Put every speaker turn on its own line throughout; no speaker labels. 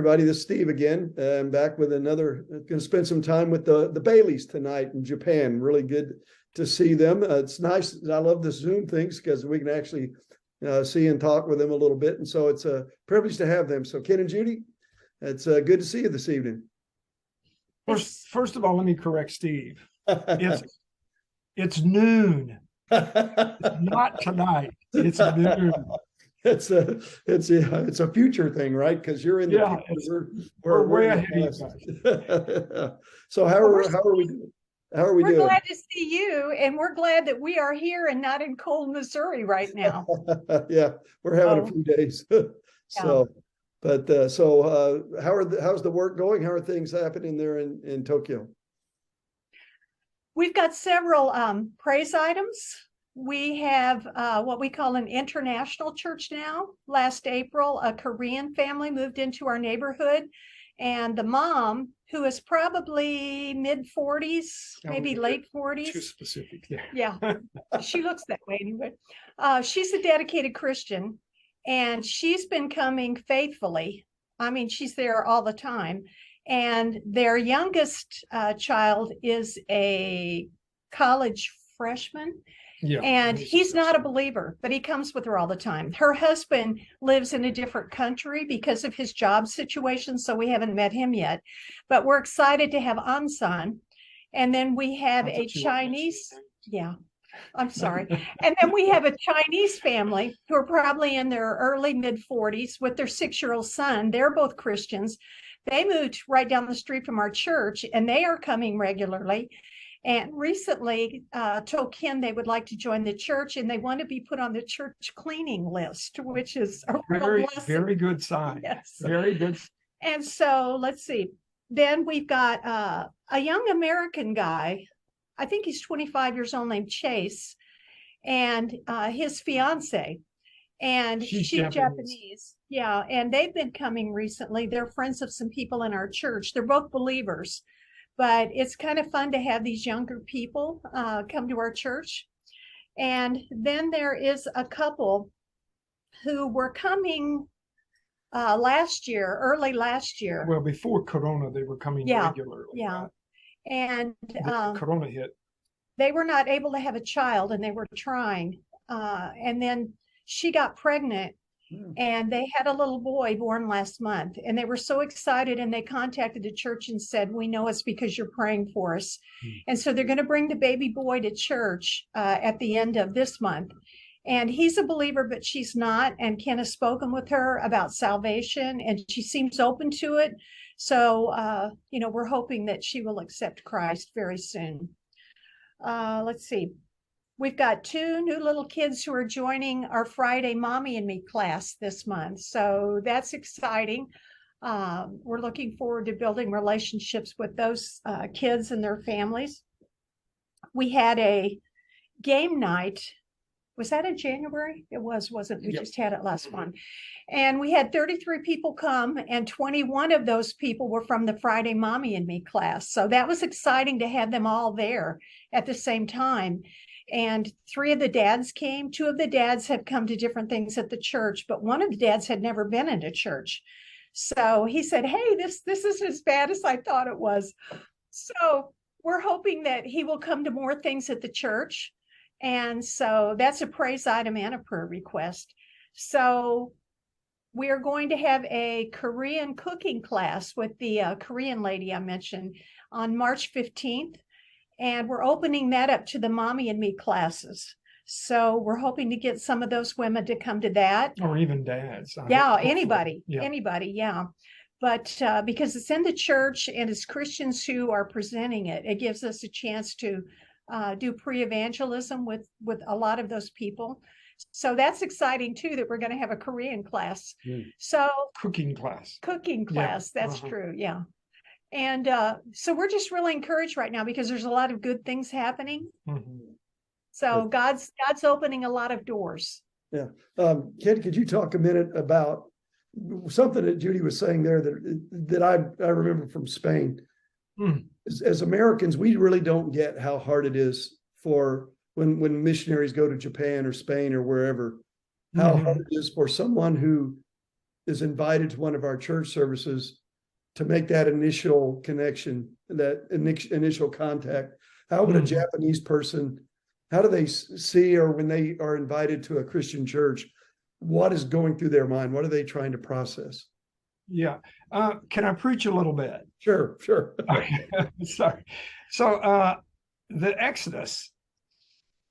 everybody. This is Steve again. I'm back with another. Going to spend some time with the Baileys tonight in Japan. Really good to see them. It's nice. I love the Zoom things because we can actually see and talk with them a little bit. And so it's a privilege to have them. So Ken and Judy, it's good to see you this evening.
First of all, let me correct Steve. It's noon. It's not tonight. It's noon.
It's a future thing, right? Because you're in the future. We're way ahead of you guys. So how are we doing? How are we doing?
We're glad to see you, and we're glad that we are here and not in cold Missouri right now.
Yeah, we're having a few days. So, how's the work going? How are things happening there in Tokyo?
We've got several praise items. We have what we call an international church now. Last April, a Korean family moved into our neighborhood, and the mom, who is probably mid-40s, maybe late 40s.
Too specific.
Yeah, she looks that way anyway. She's a dedicated Christian, and she's been coming faithfully. I mean, she's there all the time. And their youngest child is a college freshman. Yeah, and he's not a believer, but he comes with her all the time. Her husband lives in a different country because of his job situation, so we haven't met him yet. But we're excited to have Ansan. And then we have a Chinese, I'm sorry. And then we have a Chinese family who are probably in their early mid-40s with their 6-year-old son. They're both Christians. They moved right down the street from our church, and they are coming regularly. And recently told Ken they would like to join the church, and they want to be put on the church cleaning list, which is a
very good sign.
Yes.
Very good.
And so let's see. Then we've got a young American guy. I think he's 25 years old, named Chase, and his fiance. And she's Japanese. Yeah, and they've been coming recently. They're friends of some people in our church. They're both believers. But it's kind of fun to have these younger people come to our church. And then there is a couple who were coming early last year.
Well, before Corona, they were coming regularly.
Yeah. And
Corona hit.
They were not able to have a child, and they were trying. And then she got pregnant. And they had a little boy born last month, and they were so excited, and they contacted the church and said, we know it's because you're praying for us. And so they're going to bring the baby boy to church at the end of this month. And he's a believer, but she's not. And Ken has spoken with her about salvation, and she seems open to it. So, we're hoping that she will accept Christ very soon. Let's see. We've got 2 new little kids who are joining our Friday Mommy and Me class this month. So that's exciting. We're looking forward to building relationships with those kids and their families. We had a game night. Was that in January? It wasn't. We just had it last one. And we had 33 people come, and 21 of those people were from the Friday Mommy and Me class. So that was exciting to have them all there at the same time. And 3 of the dads came. 2 of the dads have come to different things at the church, but one of the dads had never been into church. So he said, hey, this isn't as bad as I thought it was. So we're hoping that he will come to more things at the church. And so that's a praise item and a prayer request. So we are going to have a Korean cooking class with the Korean lady I mentioned on March 15th. And we're opening that up to the Mommy and Me classes. So we're hoping to get some of those women to come to that.
Or even dads.
Anybody. But because it's in the church and it's Christians who are presenting it, it gives us a chance to do pre-evangelism with a lot of those people. So that's exciting too, that we're going to have a Korean class. So
cooking class.
That's true. Yeah. And so we're just really encouraged right now because there's a lot of good things happening. So God's opening a lot of doors.
Yeah. Ken, could you talk a minute about something that Judy was saying there that I remember from Spain? As Americans, we really don't get how hard it is for when missionaries go to Japan or Spain or wherever, how hard it is for someone who is invited to one of our church services to make that initial connection, that initial contact? How would a Japanese person, how do they see, or when they are invited to a Christian church, what is going through their mind? What are they trying to process?
Yeah. Can I preach a little bit?
Sure.
Okay. Sorry. So the Exodus,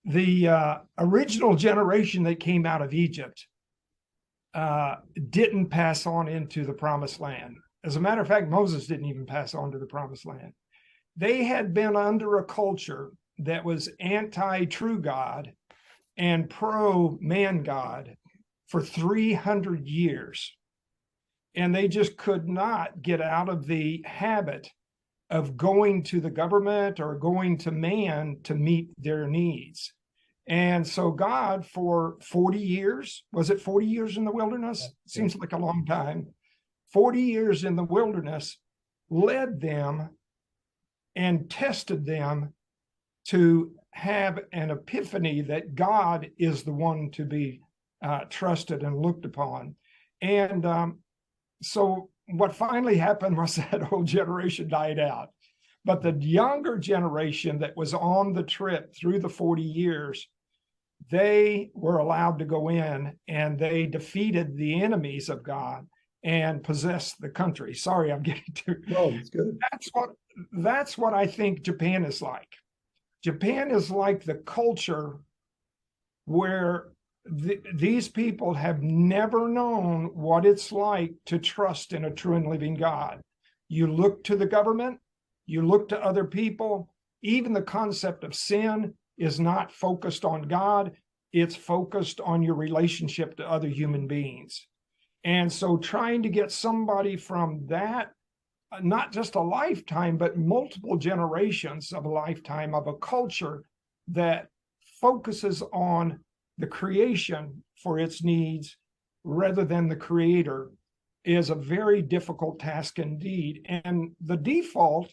the original generation that came out of Egypt didn't pass on into the promised land. As a matter of fact, Moses didn't even pass on to the promised land. They had been under a culture that was anti-true God and pro-man God for 300 years. And they just could not get out of the habit of going to the government or going to man to meet their needs. And so God, for 40 years, was it 40 years in the wilderness? Seems like a long time. 40 years in the wilderness led them and tested them to have an epiphany that God is the one to be trusted and looked upon. And so what finally happened was that whole generation died out. But the younger generation that was on the trip through the 40 years, they were allowed to go in and they defeated the enemies of God and possessed the country. Sorry, I'm getting too.
No, it's good.
That's what I think Japan is like. Japan is like the culture where these people have never known what it's like to trust in a true and living God. You look to the government, you look to other people. Even the concept of sin is not focused on God. It's focused on your relationship to other human beings. And so trying to get somebody from that, not just a lifetime, but multiple generations of a lifetime of a culture that focuses on the creation for its needs rather than the creator is a very difficult task indeed. And the default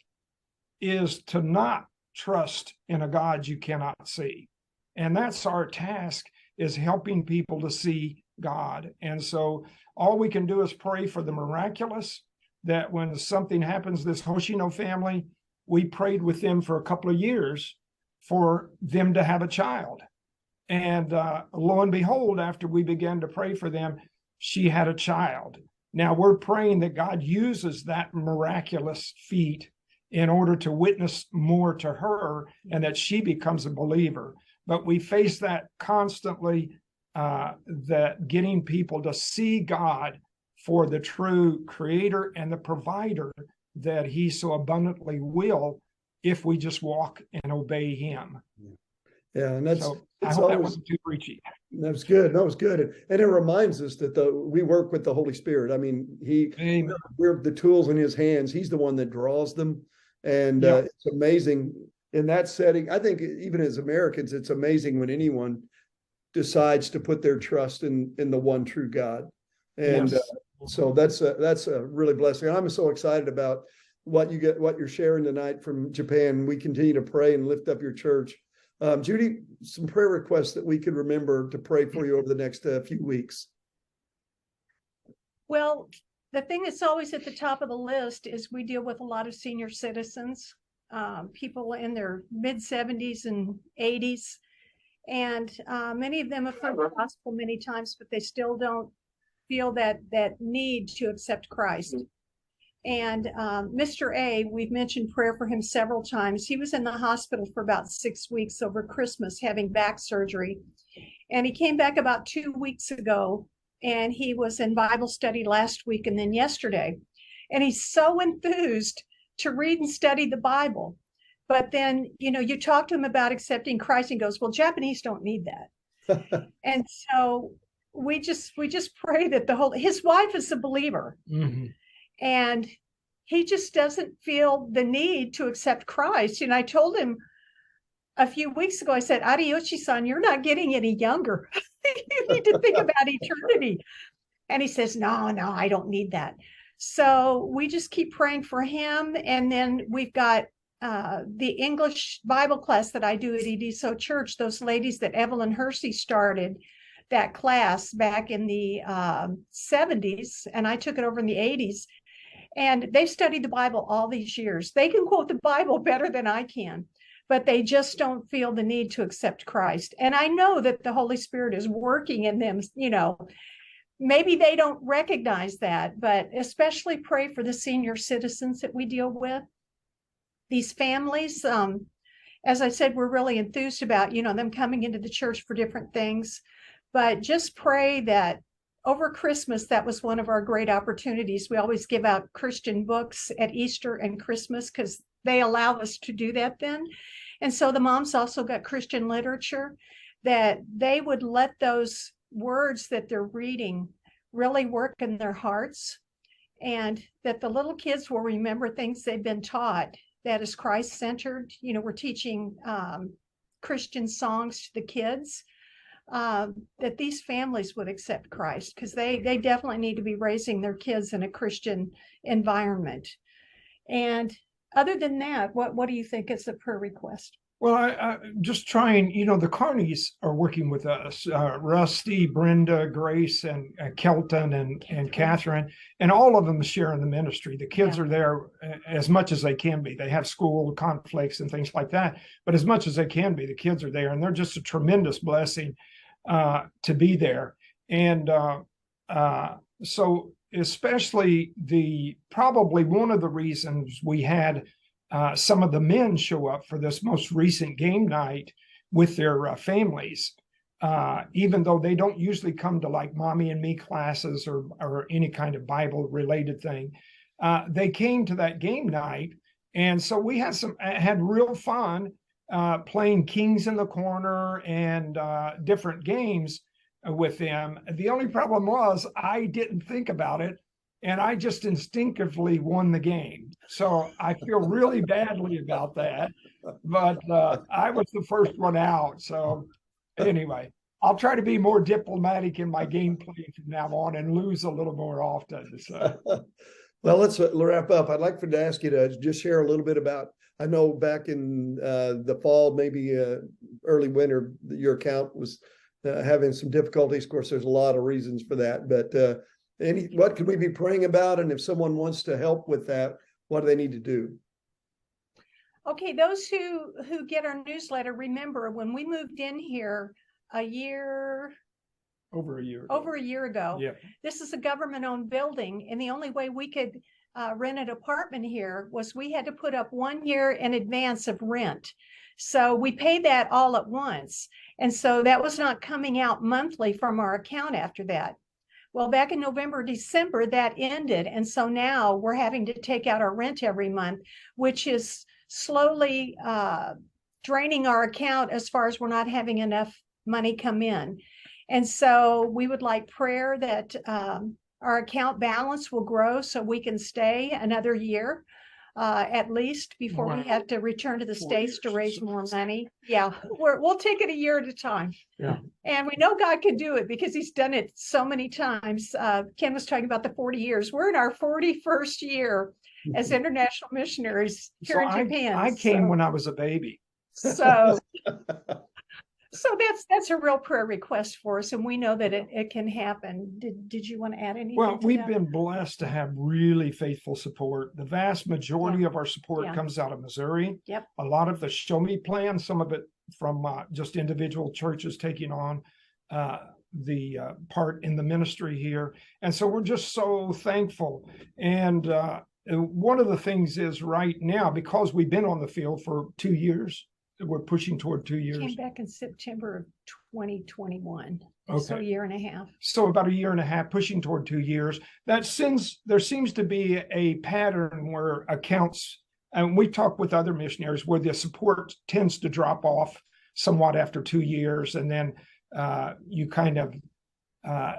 is to not trust in a God you cannot see. And that's our task, is helping people to see God. And so all we can do is pray for the miraculous, that when something happens, this Hoshino family, we prayed with them for a couple of years for them to have a child. And lo and behold, after we began to pray for them, she had a child. Now we're praying that God uses that miraculous feat in order to witness more to her and that she becomes a believer. But we face that constantly, that getting people to see God for the true creator and the provider that he so abundantly will if we just walk and obey him.
Yeah, and that's,
so I hope
always,
that wasn't too preachy.
That was good. That was good. And it reminds us that we work with the Holy Spirit. I mean, we're the tools in his hands. He's the one that draws them. And it's amazing in that setting. I think even as Americans, it's amazing when anyone decides to put their trust in the one true God. And so that's a really blessing. I'm so excited about what you're sharing tonight from Japan. We continue to pray and lift up your church. Judy, some prayer requests that we could remember to pray for you over the next few weeks.
Well, the thing that's always at the top of the list is we deal with a lot of senior citizens, people in their mid 70s and 80s. And many of them have heard the gospel many times, but they still don't feel that need to accept Christ. And Mr. A, we've mentioned prayer for him several times. He was in the hospital for about 6 weeks over Christmas having back surgery. And he came back about 2 weeks ago, and he was in Bible study last week and then yesterday. And he's so enthused to read and study the Bible. But then, you talk to him about accepting Christ and goes, well, Japanese don't need that. And so we just pray that his wife is a believer. Mm-hmm. And he just doesn't feel the need to accept Christ. And I told him a few weeks ago, I said, Ariyoshi-san, you're not getting any younger. You need to think about eternity. And he says, no, I don't need that. So we just keep praying for him. And then we've got the English Bible class that I do at Ediso Church, those ladies that Evelyn Hersey started. that class back in the 70s, and I took it over in the 80s. And they've studied the Bible all these years. They can quote the Bible better than I can, but they just don't feel the need to accept Christ. And I know that the Holy Spirit is working in them. Maybe they don't recognize that, but especially pray for the senior citizens that we deal with. These families, as I said, we're really enthused about, them coming into the church for different things. But just pray that over Christmas, that was one of our great opportunities. We always give out Christian books at Easter and Christmas because they allow us to do that then. And so the moms also got Christian literature, that they would let those words that they're reading really work in their hearts, and that the little kids will remember things they've been taught that is Christ-centered. We're teaching Christian songs to the kids. That these families would accept Christ, because they definitely need to be raising their kids in a Christian environment. And other than that, what do you think is a prayer request?
Well, I just trying, the Carneys are working with us, Rusty, Brenda, Grace, and Kelton, and Catherine, and all of them share in the ministry. The kids are there as much as they can be. They have school conflicts and things like that, but as much as they can be, the kids are there, and they're just a tremendous blessing to be there. And so especially probably one of the reasons we had some of the men show up for this most recent game night with their families, even though they don't usually come to like mommy and me classes or any kind of Bible related thing. They came to that game night. And so we had real fun playing Kings in the Corner and different games with them. The only problem was I didn't think about it, and I just instinctively won the game. So I feel really badly about that, but I was the first one out. So anyway, I'll try to be more diplomatic in my gameplay from now on and lose a little more often. So.
Well, let's wrap up. I'd like to ask you to just share a little bit about, I know back in the fall, maybe early winter, your account was having some difficulties. Of course, there's a lot of reasons for that, but what could we be praying about? And if someone wants to help with that, what do they need to do?
Okay, those who get our newsletter, remember when we moved in here over a year ago.
Yeah.
This is a government-owned building, and the only way we could rent an apartment here was we had to put up 1 year in advance of rent. So we paid that all at once. And so that was not coming out monthly from our account after that. Well, back in November, December, that ended. And so now we're having to take out our rent every month, which is slowly draining our account as far as we're not having enough money come in. And so we would like prayer that our account balance will grow so we can stay another year at least before we have to return to the States to raise more money. Yeah, we'll take it a year at a time.
Yeah.
And we know God can do it because he's done it so many times. Ken was talking about the 40 years. We're in our 41st year as international missionaries here in Japan.
I came when I was a baby.
So that's a real prayer request for us, and we know that it can happen. Did you want to add anything?
Well, we've
that?
been blessed to have really faithful support. The vast majority of our support comes out of Missouri.
Yep.
A lot of the Show Me plan, some of it from just individual churches taking on the part in the ministry here. And so we're just so thankful. And one of the things is right now, because we've been on the field for 2 years, we're pushing toward 2 years.
Came back in September of 2021.
Okay.
So a year and a half.
So about a year and a half, pushing toward 2 years. There seems to be a pattern where accounts, and we talk with other missionaries, where the support tends to drop off somewhat after 2 years, and then you kind of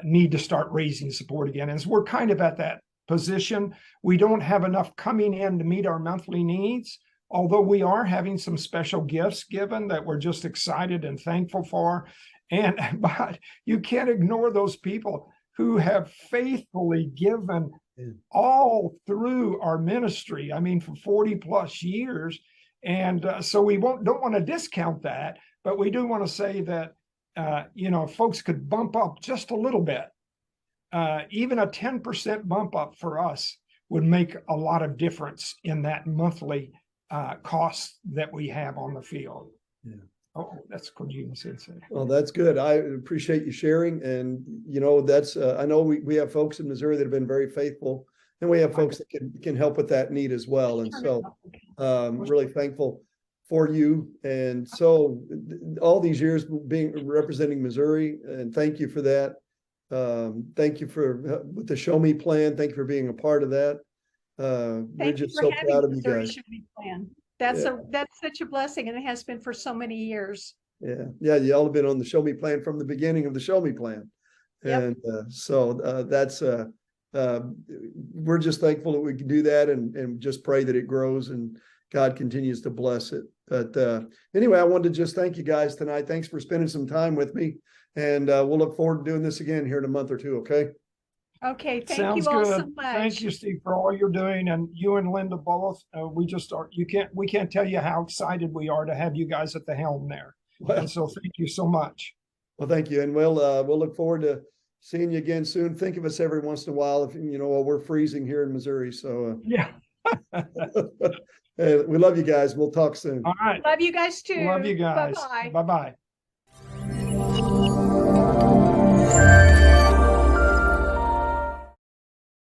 need to start raising support again. And so we're kind of at that position. We don't have enough coming in to meet our monthly needs, although we are having some special gifts given that we're just excited and thankful for. But you can't ignore those people who have faithfully given all through our ministry. I mean, for 40 plus years. And so we don't want to discount that, but we do want to say that if folks could bump up just a little bit, even a 10% bump up for us would make a lot of difference in that monthly cost that we have on the field.
Yeah.
Oh, that's Kojima Sensei.
Well, that's good. I appreciate you sharing. And, that's, I know we have folks in Missouri that have been very faithful, and we have folks that can help with that need as well. And so really thankful for you. And so all these years representing Missouri, and thank you for that. Thank you for with the Show Me plan. Thank you for being a part of that. We're just so proud of you guys.
That's such a blessing, and it has been for so many years.
Yeah. Y'all have been on the Show Me plan from the beginning of the Show Me plan.
Yep.
And so that's we're just thankful that we can do that, and just pray that it grows and God continues to bless it. But anyway, I wanted to just thank you guys tonight. Thanks for spending some time with me, and we'll look forward to doing this again here in a month or two. Okay.
Okay. Thank
Sounds
you all
good.
so much.
Thank you, Steve, for all you're doing, and you and Linda both. We can't tell you how excited we are to have you guys at the helm there.
Well,
And so thank you so much.
Well, thank you, and we'll look forward to seeing you again soon. Think of us every once in a while, if while we're freezing here in Missouri. So
Yeah.
we love you guys. We'll talk soon.
All right.
Love you guys too.
Love you guys.
Bye-bye.
Bye-bye.